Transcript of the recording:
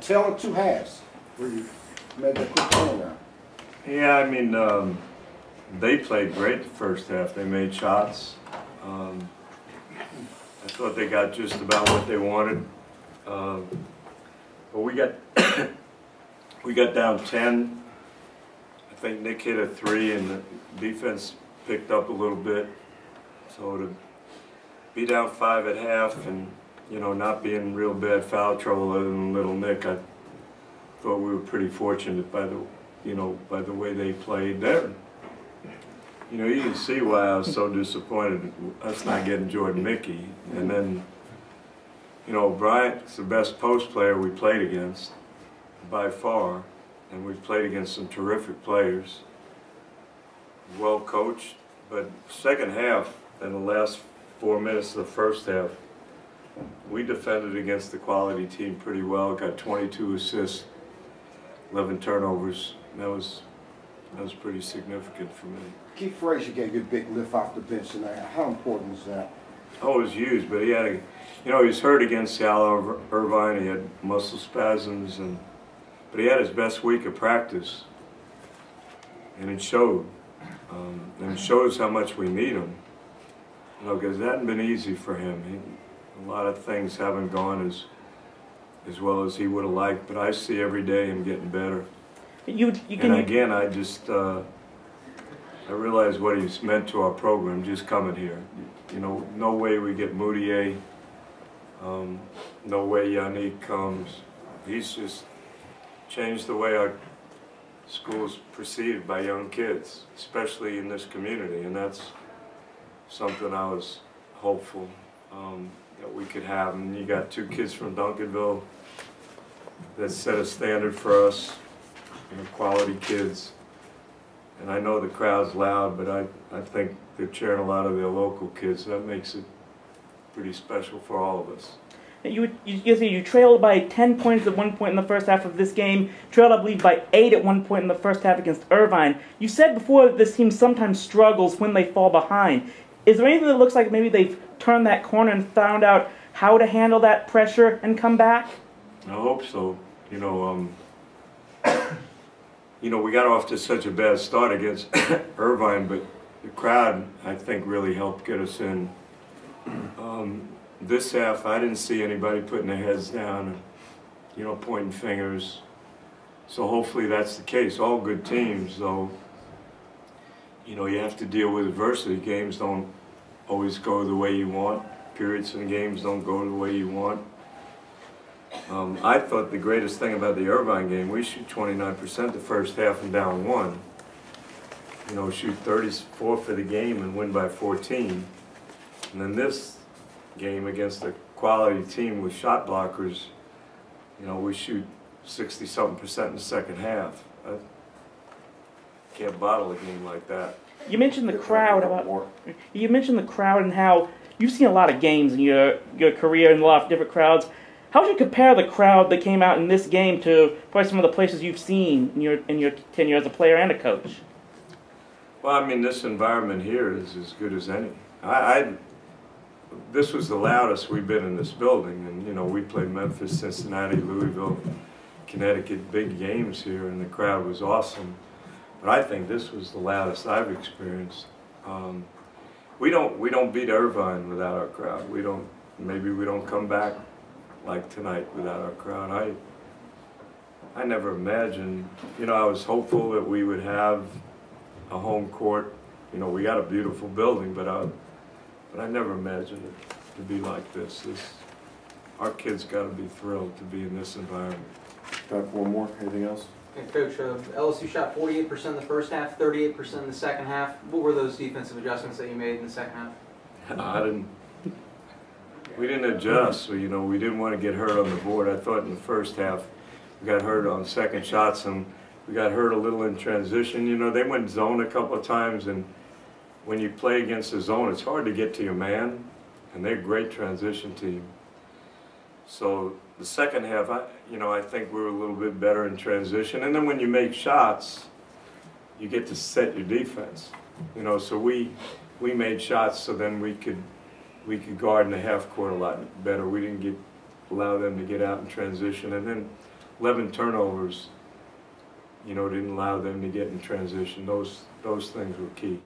tell of two halves where you made that quick turnaround. Yeah, I mean, they played great the first half. They made shots. I thought they got just about what they wanted. But we got we got down 10. I think Nick hit a 3, and the defense picked up a little bit. So to be down 5 at half, and not be in real bad foul trouble other than little Nick, I thought we were pretty fortunate by the way they played there. You can see why I was so disappointed us not getting Jordan Mickey. And then, Bryant's the best post player we played against by far, and we played against some terrific players, well coached. But second half, in the last 4 minutes of the first half, we defended against the quality team pretty well. Got 22 assists, 11 turnovers. That was pretty significant for me. Keith Frazier gave you a big lift off the bench tonight. How important is that? Oh, it was huge, but he had he was hurt against Sal Irvine. He had muscle spasms, but he had his best week of practice, and it showed. And it shows how much we need him. Because it hadn't been easy for him. A lot of things haven't gone as well as he would have liked, but I see every day him getting better. Again, I just I realize what he's meant to our program just coming here. No way we get Moody no way Yannick comes. He's just changed the way our school's perceived by young kids, especially in this community, and that's something I was hopeful that we could have. And you got 2 kids from Duncanville that set a standard for us, quality kids. And I know the crowd's loud, but I think they're cheering a lot of their local kids. That makes it pretty special for all of us. You trailed by 10 points at one point in the first half of this game, trailed, I believe, by 8 at one point in the first half against Irvine. You said before that this team sometimes struggles when they fall behind. Is there anything that looks like maybe they've turned that corner and found out how to handle that pressure and come back? I hope so. We got off to such a bad start against Irvine, but the crowd, I think, really helped get us in. This half, I didn't see anybody putting their heads down and, pointing fingers. So hopefully that's the case. All good teams, though, you have to deal with adversity. Games don't always go the way you want. Periods in games don't go the way you want. I thought the greatest thing about the Irvine game, we shoot 29% the first half and down 1. Shoot 34 for the game and win by 14. And then this game against a quality team with shot blockers, we shoot 60-something% in the second half. I can't bottle a game like that. You mentioned the crowd and how you've seen a lot of games in your career and a lot of different crowds. How would you compare the crowd that came out in this game to probably some of the places you've seen in your tenure as a player and a coach? Well, I mean, this environment here is as good as any. This was the loudest we've been in this building, and we played Memphis, Cincinnati, Louisville, Connecticut, big games here, and the crowd was awesome. But I think this was the loudest I've experienced. We don't beat Irvine without our crowd. Maybe we don't come back like tonight without our crowd. I never imagined, I was hopeful that we would have a home court. We got a beautiful building, but I never imagined it to be like this. Our kids got to be thrilled to be in this environment. Got one more? Anything else? And Coach, LSU shot 48% in the first half, 38% in the second half. What were those defensive adjustments that you made in the second half? We didn't adjust. We didn't want to get hurt on the board. I thought in the first half we got hurt on second shots, and we got hurt a little in transition. They went zone a couple of times, and when you play against the zone, it's hard to get to your man, and they're a great transition team. So the second half, I think we were a little bit better in transition. And then when you make shots, you get to set your defense. So we made shots so then we could guard in the half court a lot better. We didn't allow them to get out in transition. And then 11 turnovers, you know, didn't allow them to get in transition. Those things were key.